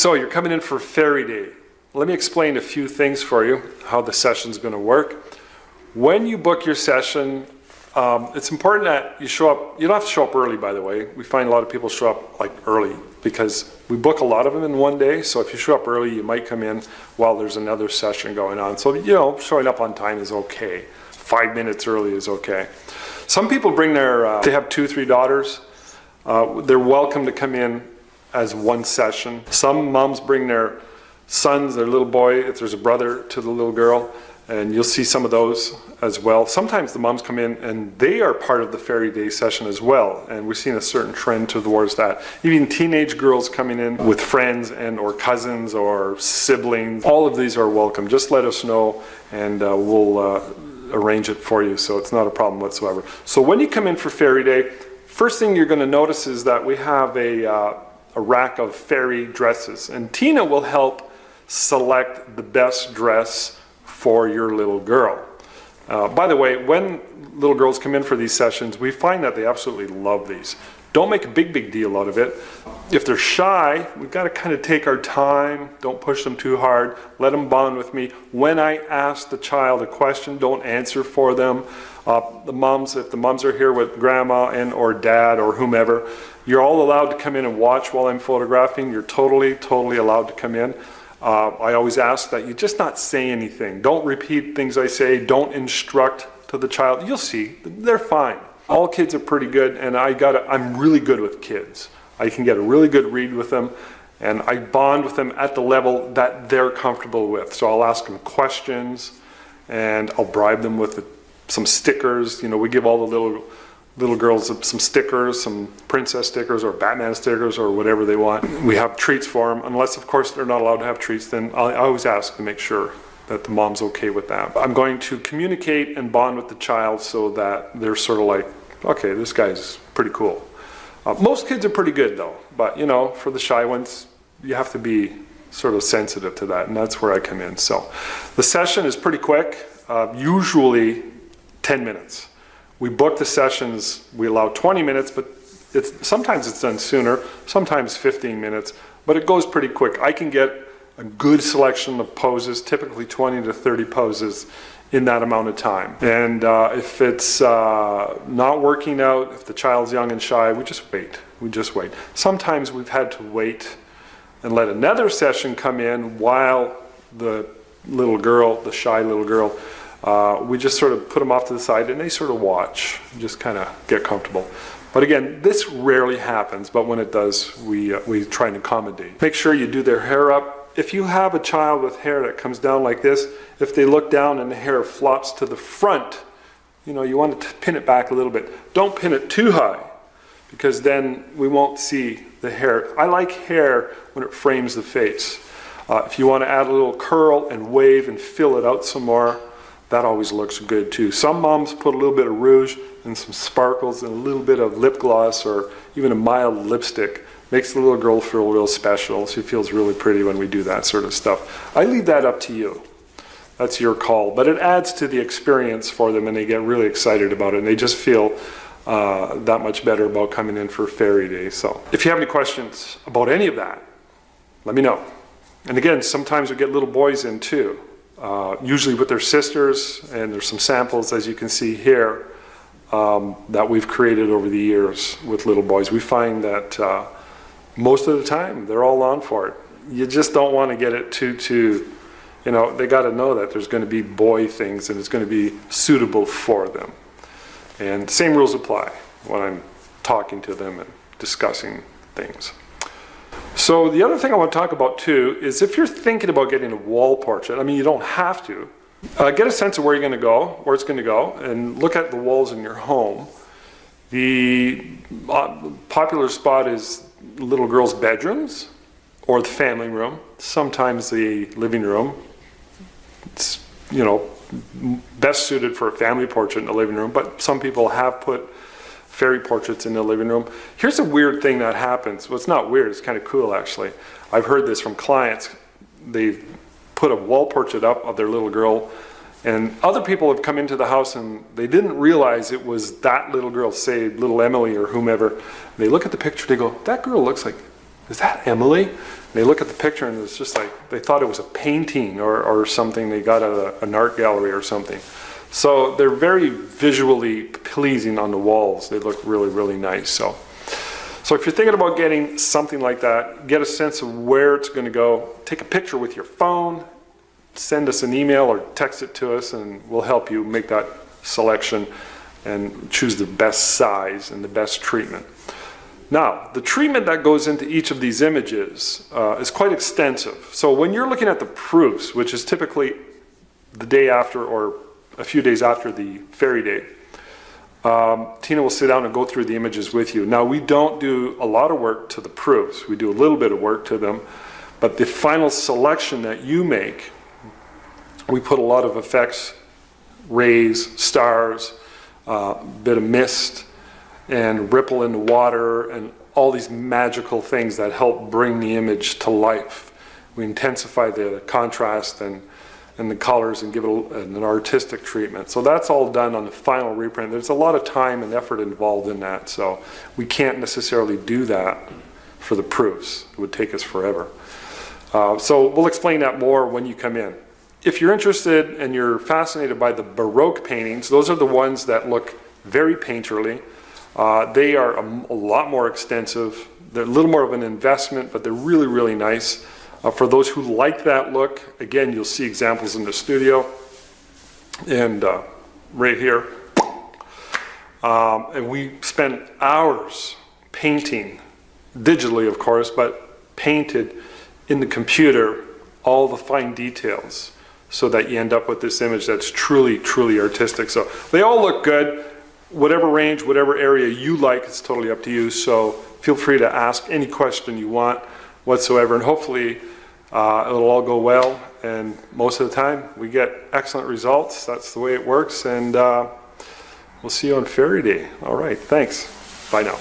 So you're coming in for Fairy Day. Let me explain a few things for you, how the session's going to work. When you book your session, it's important that you show up. You don't have to show up early, by the way. We find a lot of people show up like early because we book a lot of them in one day. So if you show up early, you might come in while there's another session going on. So, you know, showing up on time is okay. 5 minutes early is okay. Some people bring their, they have 2 or 3 daughters. They're welcome to come in as one session. Some moms bring their sons, their little boy, if there's a brother to the little girl, and you'll see some of those as well. Sometimes the moms come in and they are part of the Fairy Day session as well, and we're seeing a certain trend towards that. Even teenage girls coming in with friends and or cousins or siblings, all of these are welcome. Just let us know and we'll arrange it for you, so it's not a problem whatsoever. So when you come in for Fairy Day, first thing you're going to notice is that we have a rack of fairy dresses, and Tina will help select the best dress for your little girl. By the way, when little girls come in for these sessions, we find that they absolutely love these. Don't make a big deal out of it. If they're shy, we've got to kind of take our time. Don't push them too hard. Let them bond with me. When I ask the child a question, don't answer for them. The moms, if the moms are here with grandma and or dad or whomever, you're all allowed to come in and watch while I'm photographing. You're totally allowed to come in. I always ask that you just not say anything. Don't repeat things I say. Don't instruct to the child. You'll see, they're fine. All kids are pretty good, and I'm really good with kids. I can get a really good read with them, and I bond with them at the level that they're comfortable with. So I'll ask them questions, and I'll bribe them with some stickers. You know, we give all the little girls some stickers, some princess stickers or Batman stickers or whatever they want. We have treats for them, unless of course they're not allowed to have treats. Then I always ask to make sure that the mom's okay with that. I'm going to communicate and bond with the child so that they're sort of like, okay, this guy's pretty cool. Most kids are pretty good though, but you know, for the shy ones, you have to be sort of sensitive to that, and that's where I come in. So the session is pretty quick, usually 10 minutes. We book the sessions, we allow 20 minutes, but sometimes it's done sooner, sometimes 15 minutes, but it goes pretty quick. I can get a good selection of poses, typically 20 to 30 poses in that amount of time. And if it's not working out, if the child's young and shy, we just wait. Sometimes we've had to wait and let another session come in while the little girl, the shy little girl, we just sort of put them off to the side and they sort of watch, just kind of get comfortable. But again, this rarely happens, but when it does, we try and accommodate. Make sure you do their hair up. If you have a child with hair that comes down like this, if they look down and the hair flops to the front, you know, you want to pin it back a little bit. Don't pin it too high, because then we won't see the hair. I like hair when it frames the face. If you want to add a little curl and wave and fill it out some more, that always looks good too. Some moms put a little bit of rouge and some sparkles and a little bit of lip gloss or even a mild lipstick. Makes the little girl feel real special. She feels really pretty when we do that sort of stuff. I leave that up to you. That's your call. But it adds to the experience for them, and they get really excited about it, and they just feel that much better about coming in for Fairy Day. So if you have any questions about any of that, let me know. And again, sometimes we get little boys in too. Usually with their sisters, and there's some samples, as you can see here, that we've created over the years with little boys. We find that most of the time they're all on for it. You just don't want to get it too, you know, they got to know that there's going to be boy things and it's going to be suitable for them. And same rules apply when I'm talking to them and discussing things. So the other thing I want to talk about too is if you're thinking about getting a wall portrait, I mean, you don't have to, get a sense of where you're going to go, where it's going to go, and look at the walls in your home. The popular spot is little girls' bedrooms or the family room, sometimes the living room. It's, you know, best suited for a family portrait in the living room, but some people have put fairy portraits in the living room. Here's a weird thing that happens. Well, it's not weird, it's kind of cool actually. I've heard this from clients. They've put a wall portrait up of their little girl, and other people have come into the house and they didn't realize it was that little girl, say little Emily or whomever. They look at the picture, they go, that girl looks like is that Emily? And they look at the picture and it's just like, they thought it was a painting or something they got at an art gallery or something. So they're very visually pleasing on the walls. They look really, really nice. So if you're thinking about getting something like that, get a sense of where it's going to go. Take a picture with your phone, send us an email or text it to us, and we'll help you make that selection and choose the best size and the best treatment. Now, the treatment that goes into each of these images is quite extensive. So when you're looking at the proofs, which is typically the day after or a few days after the ferry day, Tina will sit down and go through the images with you. Now, we don't do a lot of work to the proofs. We do a little bit of work to them, but the final selection that you make, we put a lot of effects, rays, stars, bit of mist, and ripple in the water, and all these magical things that help bring the image to life. We intensify the contrast and the colors and give it an artistic treatment. So that's all done on the final reprint. There's a lot of time and effort involved in that, so we can't necessarily do that for the proofs. It would take us forever. So we'll explain that more when you come in. If you're interested and you're fascinated by the Baroque paintings, those are the ones that look very painterly. They are a lot more extensive. They're a little more of an investment, but they're really, really nice. For those who like that look, again, you'll see examples in the studio and right here. And we spent hours painting, digitally of course, but painted in the computer all the fine details so that you end up with this image that's truly, truly artistic. So they all look good. Whatever range, whatever area you like, it's totally up to you. So feel free to ask any question you want whatsoever, and hopefully it'll all go well. And most of the time, we get excellent results. That's the way it works. And we'll see you on Ferry Day. All right, thanks. Bye now.